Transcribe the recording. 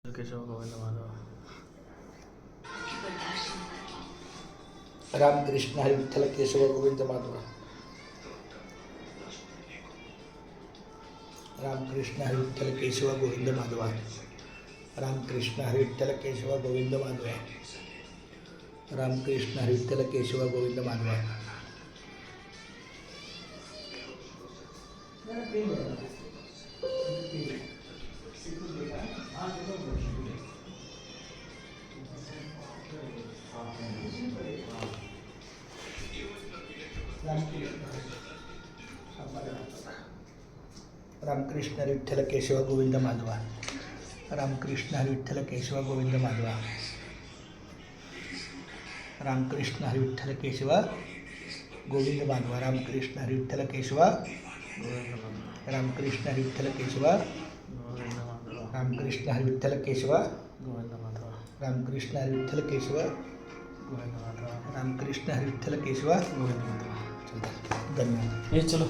केशव गोविंद माधव. रामकृष्ण हरी विठ्ठल केशव गोविंद माधव. रामकृष्ण हरी विठ्ठल केशव गोविंद माधव. रामकृष्ण हरी विठ्ठल केशव गोविंद माधव. रामकृष्ण हरी विठ्ठल केशव गोविंद माधव. रामकृष्ण हरी विठ्ठल केशव गोविंद माधव. रामकृष्ण हरी विठ्ठल केशव गोविंद माधव. रामकृष्ण हरी विठ्ठल केशव गोविंद माधव. रामकृष्ण हरी विठ्ठल केशव. रामकृष्ण हरी विठ्ठल केशव. रामकृष्ण हरी विठ्ठल केशव. गोविंद माधव. रामकृष्ण हरी विठ्ठल केशव. गोविंद माधव. रामकृष्ण हरी विठ्ठल केशव. गोविंद माधव. धन्यवाद. ये चलो.